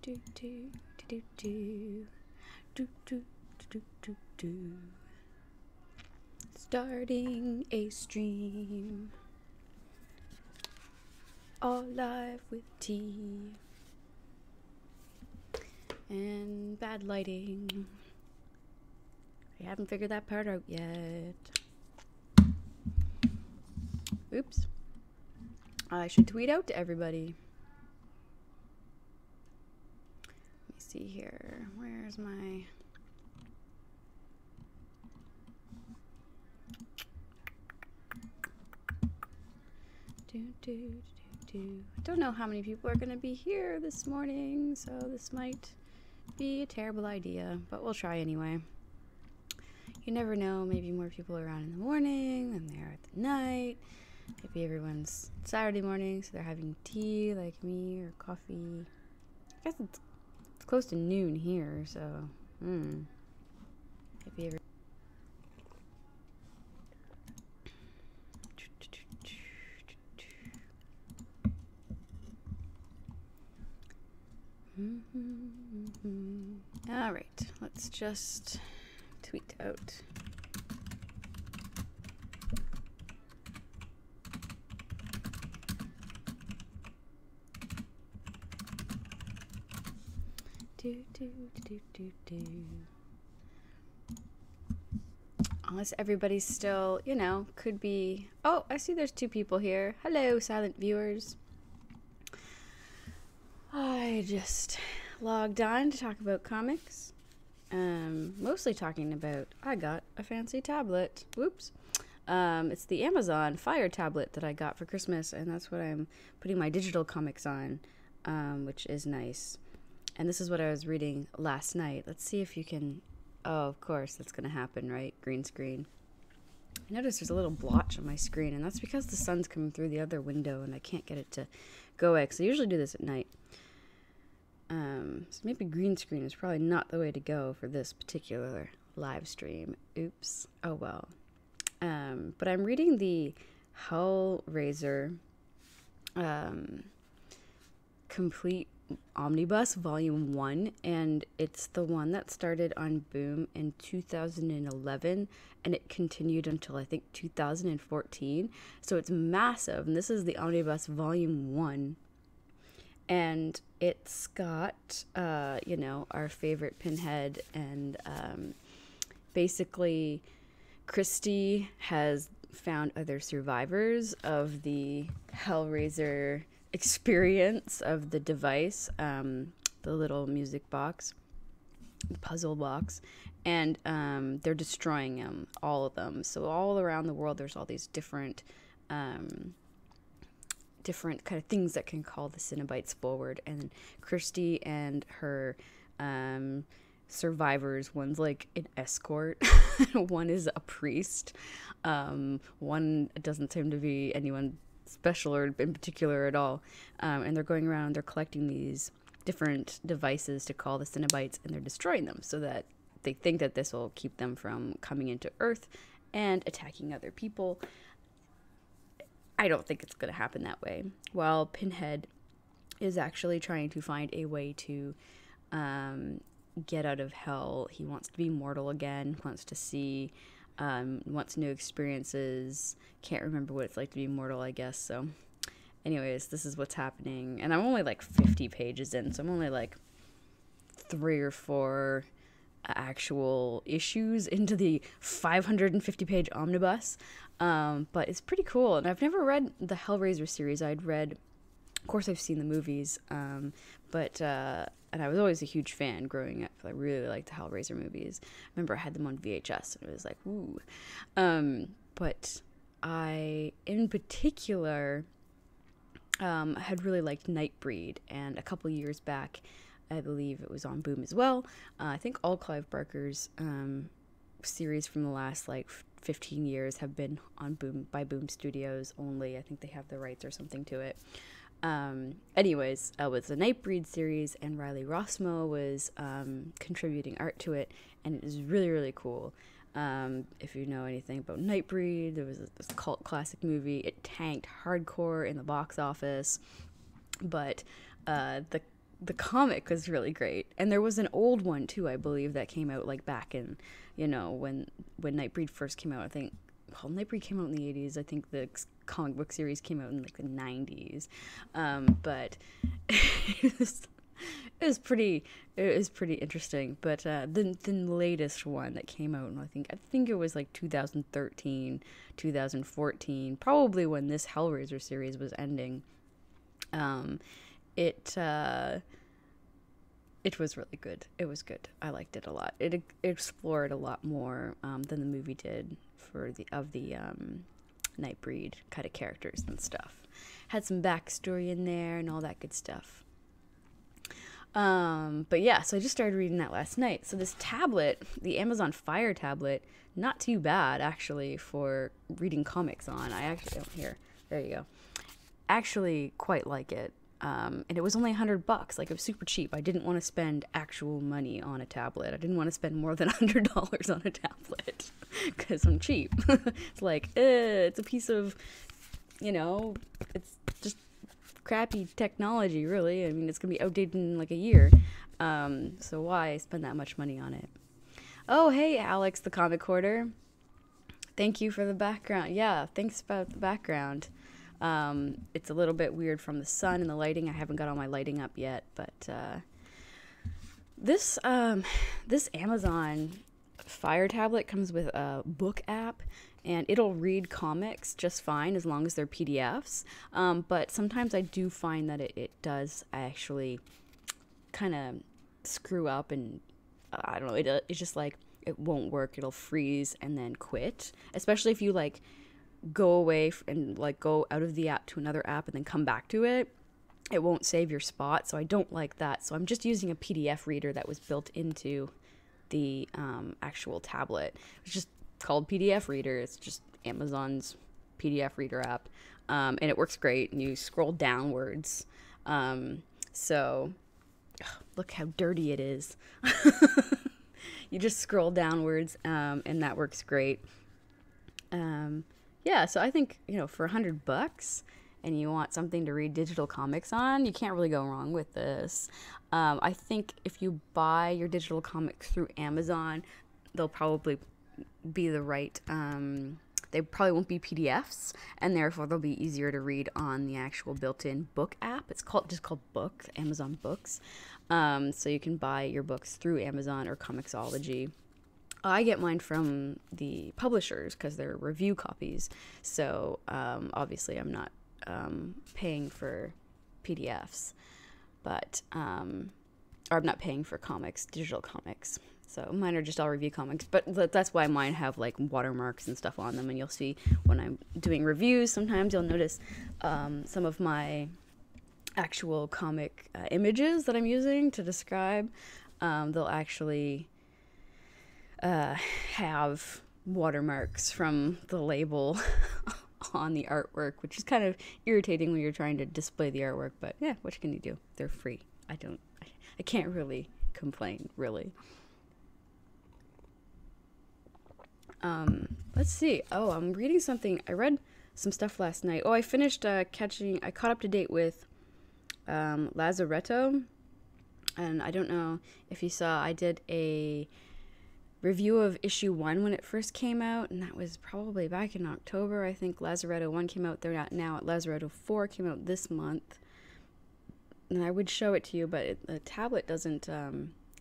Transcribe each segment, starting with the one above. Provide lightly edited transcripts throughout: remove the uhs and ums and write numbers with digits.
do do do do do do do do do. Starting a stream, all live with tea and bad lighting. I haven't figured that part out yet. Oops. I should tweet out to everybody. Let me see here. Where's my... I don't know how many people are going to be here this morning, so this might be a terrible idea, but we'll try anyway. You never know, maybe more people are around in the morning than they are at the night. Maybe everyone's Saturday morning, so they're having tea like me or coffee. I guess it's close to noon here, so maybe every... All right, let's just tweet out. Unless everybody's still, you know, could be... Oh, I see there's 2 people here. Hello, silent viewers. I just logged on to talk about comics. Mostly talking about, I got a fancy tablet. Whoops. It's the Amazon Fire tablet that I got for Christmas, and that's what I'm putting my digital comics on, which is nice. And this is what I was reading last night. Let's see if you can... Oh, of course, that's going to happen, right? Green screen. I noticed there's a little blotch on my screen, and that's because the sun's coming through the other window, and I can't get it to go away, because I usually do this at night. So maybe green screen is probably not the way to go for this particular live stream. Oops. Oh, well. But I'm reading the Hellraiser Complete Omnibus Volume 1, and it's the one that started on Boom in 2011, and it continued until I think 2014. So it's massive, and this is the Omnibus Volume 1. And it's got, you know, our favorite Pinhead, and basically Christy has found other survivors of the Hellraiser experience of the device, the little music box, puzzle box, and they're destroying them, all of them. So all around the world, there's all these different kind of things that can call the Cenobites forward, and Christy and her survivors, one's like an escort, one is a priest, one doesn't seem to be anyone special or in particular at all, and they're going around, they're collecting these different devices to call the Cenobites, and they're destroying them so that they think that this will keep them from coming into Earth and attacking other people. I don't think it's going to happen that way. While Pinhead is actually trying to find a way to get out of hell. He wants to be mortal again, wants to see, wants new experiences. Can't remember what it's like to be mortal, I guess. So anyways, this is what's happening. And I'm only like 50 pages in, so I'm only like 3 or 4 actual issues into the 550-page omnibus. But it's pretty cool. And I've never read the Hellraiser series. I'd read, of course I've seen the movies, and I was always a huge fan growing up. I really liked the Hellraiser movies. I remember I had them on VHS, and it was like, ooh. But I, in particular, had really liked Nightbreed, and a couple years back, I believe it was on Boom as well. I think all Clive Barker's series from the last like 15 years have been on Boom by Boom Studios only. I think they have the rights or something to it. Anyways, it was the Nightbreed series, and Riley Rossmo was contributing art to it, and it was really, really cool. If you know anything about Nightbreed, there was this cult classic movie. It tanked hardcore in the box office, but the the comic was really great. And there was an old one too, I believe, that came out like back in, when Nightbreed first came out. I think, well, Nightbreed came out in the 80s. I think the comic book series came out in like the 90s. But it was pretty interesting. But the latest one that came out, and I think it was like 2013, 2014, probably when this Hellraiser series was ending. It was really good. It was good. I liked it a lot. It explored a lot more than the movie did for the Nightbreed kind of characters and stuff. Had some backstory in there and all that good stuff. But yeah, so I just started reading that last night. So this tablet, the Amazon Fire tablet, not too bad actually for reading comics on. I actually, there you go. Actually quite like it. And it was only $100. Like, it was super cheap. I didn't want to spend actual money on a tablet. I didn't want to spend more than $100 on a tablet because I'm cheap. It's like, it's a piece of, it's just crappy technology, really. I mean, it's going to be outdated in like a year. So why spend that much money on it? Oh, hey, Alex, the comic hoarder. Thank you for the background. Yeah, thanks about the background. It's a little bit weird from the sun and the lighting. I haven't got all my lighting up yet, but this Amazon Fire tablet comes with a book app, and it'll read comics just fine as long as they're PDFs. But sometimes I do find that it does actually kind of screw up, and I don't know, it's just like it won't work. It'll freeze and then quit, especially if you like go away and like go out of the app to another app and then come back to it. It won't save your spot, so I don't like that. So I'm just using a PDF reader that was built into the actual tablet. It's just called PDF Reader. It's just Amazon's PDF reader app, and it works great. And you scroll downwards, so look how dirty it is. You just scroll downwards, and that works great. Yeah, so I think, for $100 and you want something to read digital comics on, you can't really go wrong with this. I think if you buy your digital comics through Amazon, they'll probably be the right, they probably won't be PDFs, and therefore they'll be easier to read on the actual built-in book app. It's just called Books, Amazon Books. So you can buy your books through Amazon or Comixology. I get mine from the publishers because they're review copies. So obviously I'm not paying for PDFs, but or I'm not paying for comics, digital comics. So mine are just all review comics, but that's why mine have like watermarks and stuff on them. And you'll see when I'm doing reviews, sometimes you'll notice some of my actual comic images that I'm using to describe. They'll actually have watermarks from the label on the artwork, which is kind of irritating when you're trying to display the artwork, but yeah, what can you do? They're free. I can't really complain, really. Let's see. Oh, I'm reading something. I read some stuff last night. Oh, I finished I caught up to date with Lazaretto, and I don't know if you saw, I did a review of issue 1 when it first came out, and that was probably back in October. I think Lazaretto 1 came out. They're not now at Lazaretto 4 came out this month, and I would show it to you, but the tablet doesn't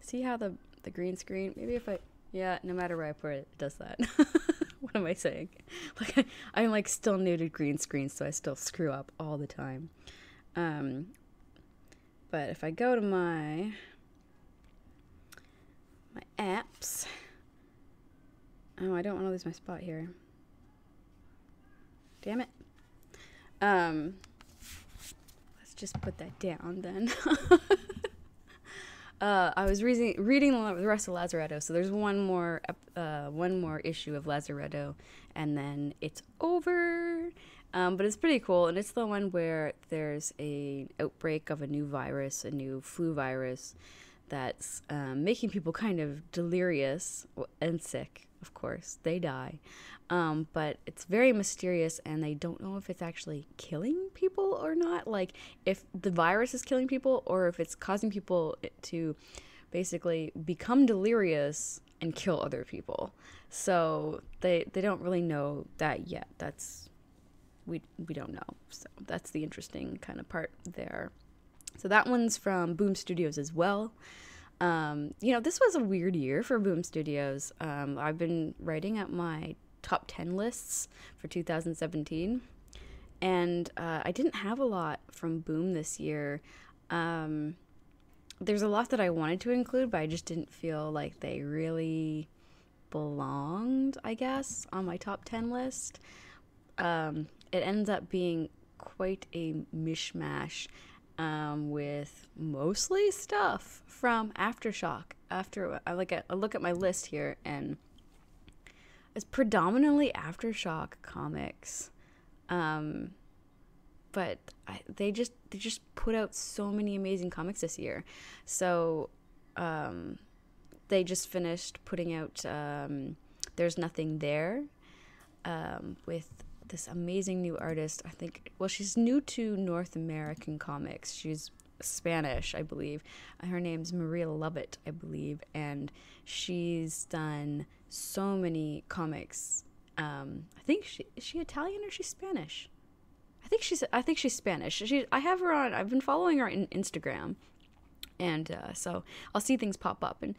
see how the green screen, maybe if I, yeah, no matter where I put it, it does that. What am I saying? Like I'm like still new to green screens, so I still screw up all the time. But if I go to my apps, oh, I don't want to lose my spot here. Damn it. Let's just put that down then. I was reading the rest of Lazaretto, so there's one more issue of Lazaretto, and then it's over. But it's pretty cool, and it's the one where there's a outbreak of a new virus, a new flu virus, that's making people kind of delirious and sick. of course, they die. But it's very mysterious, and they don't know if it's actually killing people or not. Like, if the virus is killing people, or if it's causing people to basically become delirious and kill other people. So they don't really know that yet. We don't know. So that's the interesting kind of part there. So that one's from Boom Studios as well. This was a weird year for Boom Studios. I've been writing at my top 10 lists for 2017, and I didn't have a lot from Boom this year. There's a lot that I wanted to include, but I just didn't feel like they really belonged, I guess, on my top 10 list. It ends up being quite a mishmash, with mostly stuff from Aftershock. After I look at my list here, and it's predominantly Aftershock comics. But they just put out so many amazing comics this year. So they just finished putting out There's Nothing There, with this amazing new artist. I think, well, she's new to North American comics. She's Spanish, I believe. Her name's Maria Lovett, I believe, and she's done so many comics. I think is she Italian or she's Spanish? I think she's Spanish. I have her on. I've been following her on Instagram, and so I'll see things pop up, and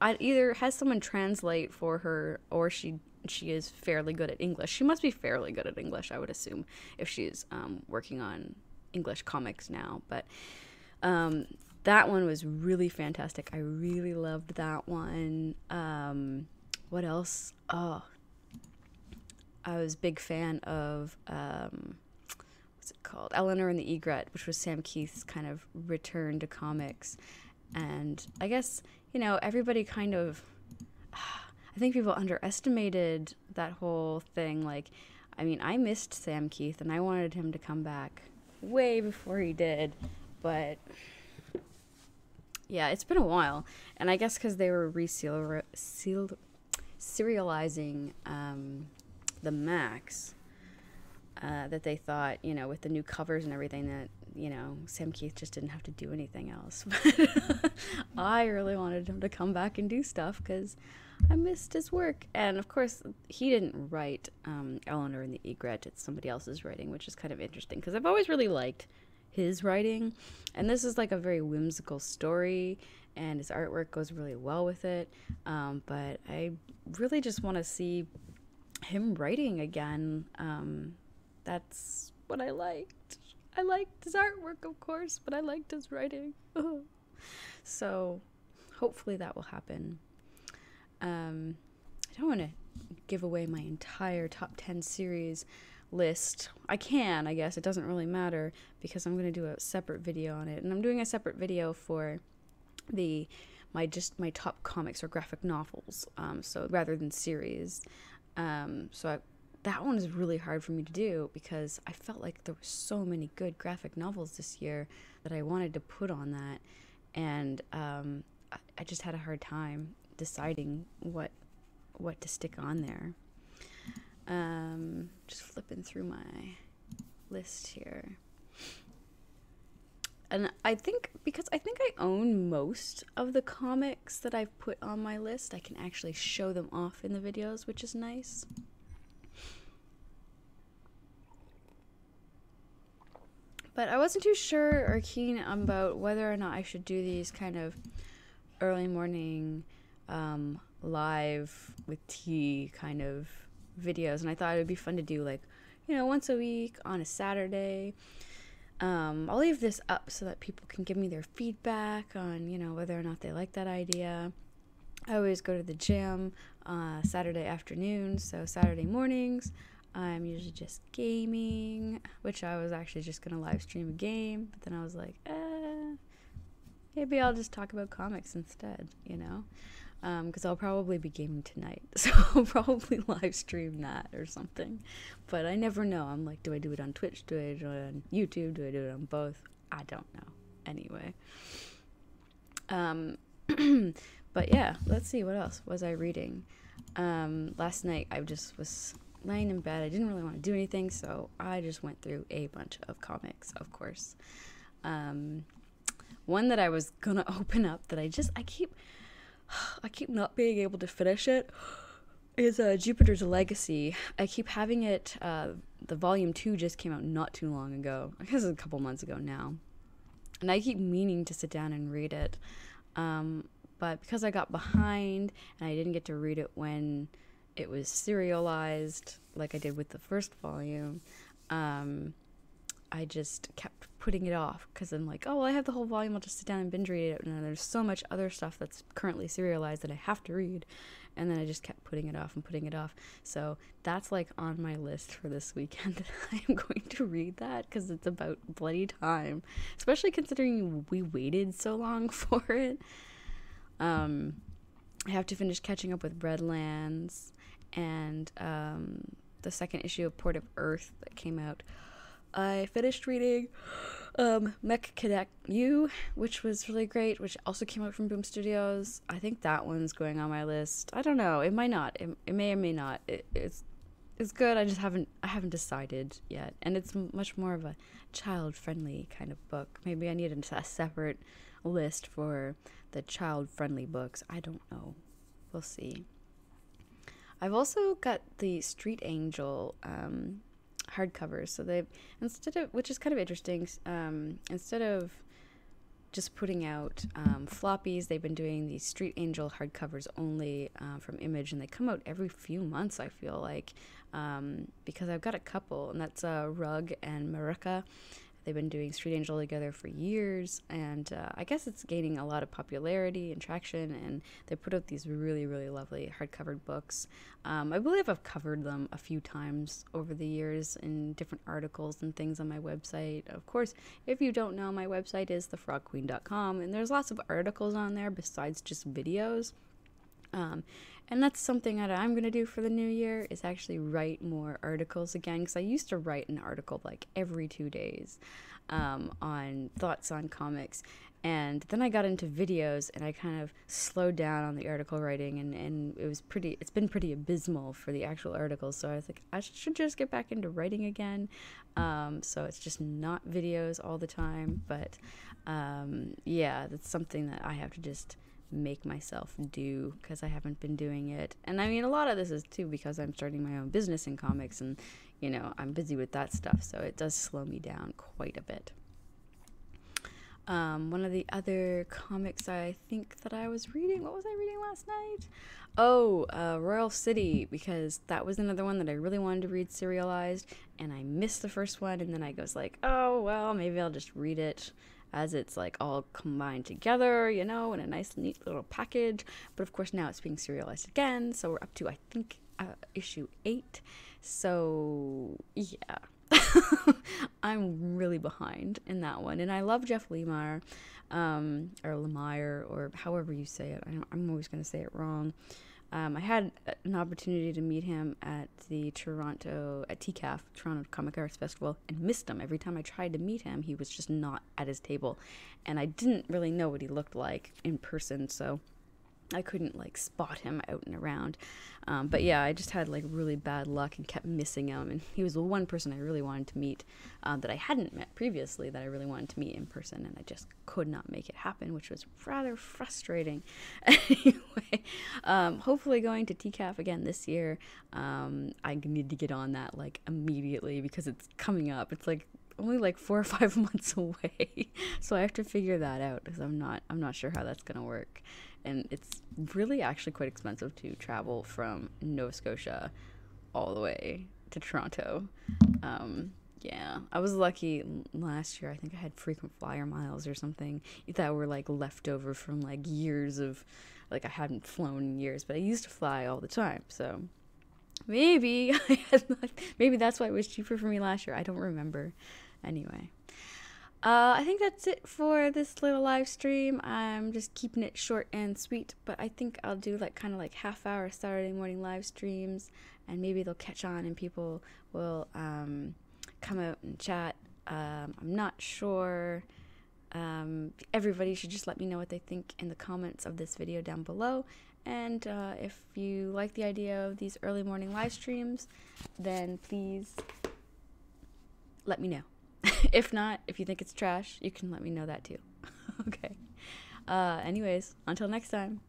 I either has someone translate for her, or she is fairly good at English. She must be fairly good at English, I would assume, if she's working on English comics now. But that one was really fantastic. I really loved that one. What else? Oh, I was a big fan of what's it called? Eleanor and the Egret, which was Sam Keith's kind of return to comics. And I guess, everybody kind of, I think people underestimated that whole thing. Like, I mean, I missed Sam Keith, and I wanted him to come back way before he did. But yeah, it's been a while. And I guess because they were serializing the Max, that they thought, with the new covers and everything, that, Sam Keith just didn't have to do anything else. But I really wanted him to come back and do stuff because I missed his work. And of course, he didn't write Eleanor and the Egret. It's somebody else's writing, which is kind of interesting because I've always really liked his writing. And this is like a very whimsical story, and his artwork goes really well with it. But I really just want to see him writing again. That's what I liked. I liked his artwork, of course, but I liked his writing. So hopefully that will happen. I don't want to give away my entire top 10 series list. I guess it doesn't really matter because I'm going to do a separate video on it, and I'm doing a separate video for my top comics or graphic novels, so rather than series. That one is really hard for me to do because I felt like there were so many good graphic novels this year that I wanted to put on that, and I just had a hard time deciding what to stick on there. Just flipping through my list here. And I think I own most of the comics that I've put on my list, I can actually show them off in the videos, which is nice. But I wasn't too sure or keen about whether or not I should do these kind of early morning live with tea kind of videos. And I thought it would be fun to do, like, once a week on a Saturday. I'll leave this up so that people can give me their feedback on, whether or not they like that idea. I always go to the gym Saturday afternoons, so Saturday mornings I'm usually just gaming, which I was actually just going to live stream a game, but then I was like, maybe I'll just talk about comics instead, because I'll probably be gaming tonight, so I'll probably live stream that or something, but I never know. I'm like, do I do it on Twitch? Do I do it on YouTube? Do I do it on both? I don't know. Anyway. But yeah, let's see, what else was I reading? Last night I just was laying in bed. I didn't really want to do anything, so I just went through a bunch of comics, of course. One that I was gonna open up that I keep not being able to finish it is Jupiter's Legacy. I keep having it. The volume 2 just came out not too long ago. I guess it's a couple months ago now, and I keep meaning to sit down and read it. But because I got behind and I didn't get to read it when it was serialized like I did with the first volume, I just kept putting it off because I'm like, oh, well, I have the whole volume. I'll just sit down and binge read it. And then there's so much other stuff that's currently serialized that I have to read. And then I just kept putting it off and putting it off. So that's like on my list for this weekend. I am going to read that because it's about bloody time, especially considering we waited so long for it. I have to finish catching up with Redlands and the second issue of Port of Earth that came out. I finished reading Mech Cadet U, which was really great, which also came out from Boom Studios. I think that one's going on my list. I don't know. It might not. It may or may not. It's good. I haven't decided yet. And it's much more of a child-friendly kind of book. Maybe I need a separate list for the child-friendly books. I don't know. We'll see. I've also got the Street Angel hardcovers. So they've, which is kind of interesting, instead of just putting out floppies, they've been doing these Street Angel hardcovers only from Image, and they come out every few months, I feel like, because I've got a couple, and that's Rug and Marika. They've been doing Street Angel together for years, and I guess it's gaining a lot of popularity and traction, and they put out these really, really lovely hardcover books. I believe I've covered them a few times over the years in different articles and things on my website. Of course, if you don't know, my website is thefrogqueen.com, and there's lots of articles on there besides just videos. And that's something that I'm going to do for the new year, is actually write more articles again, because I used to write an article like every 2 days on thoughts on comics. And then I got into videos and I kind of slowed down on the article writing, and it's been pretty abysmal for the actual articles. So I was like, I should just get back into writing again. So it's just not videos all the time. But yeah, that's something that I have to just make myself do, because I haven't been doing it. And I mean, a lot of this is too because I'm starting my own business in comics, and you know, I'm busy with that stuff, so it does slow me down quite a bit. One of the other comics I think that I was reading, what was I reading last night? Oh, Royal City, because that was another one that I really wanted to read serialized, and I missed the first one, and then I was like, oh well, maybe I'll just read it as it's like all combined together, you know, in a nice neat little package. But of course now it's being serialized again, so we're up to, I think, issue 8. So yeah. I'm really behind in that one, and I love Jeff Lemire, or Lemire, or however you say it. I'm always going to say it wrong. I had an opportunity to meet him at the TCAF, Toronto Comic Arts Festival, and missed him. Every time I tried to meet him, he was just not at his table, and I didn't really know what he looked like in person, so I couldn't like spot him out and around. But yeah, I just had like really bad luck and kept missing him, and he was the one person I really wanted to meet that I hadn't met previously, that I really wanted to meet in person, and I just could not make it happen, which was rather frustrating. Anyway, hopefully going to TCAF again this year. I need to get on that like immediately, because it's coming up. It's like only like 4 or 5 months away, so I have to figure that out, because I'm not sure how that's gonna work. And it's really actually quite expensive to travel from Nova Scotia all the way to Toronto. Yeah, I was lucky last year. I think I had frequent flyer miles or something that were like left over from like years of, like, I hadn't flown in years, but I used to fly all the time. So maybe maybe that's why it was cheaper for me last year. I don't remember. Anyway. I think that's it for this little live stream. I'm just keeping it short and sweet, but I think I'll do like kind of like half-hour Saturday morning live streams, and maybe they'll catch on and people will come out and chat. I'm not sure. Everybody should just let me know what they think in the comments of this video down below, And if you like the idea of these early morning live streams, then please let me know. If not, if you think it's trash, you can let me know that too. Okay. Anyways, until next time.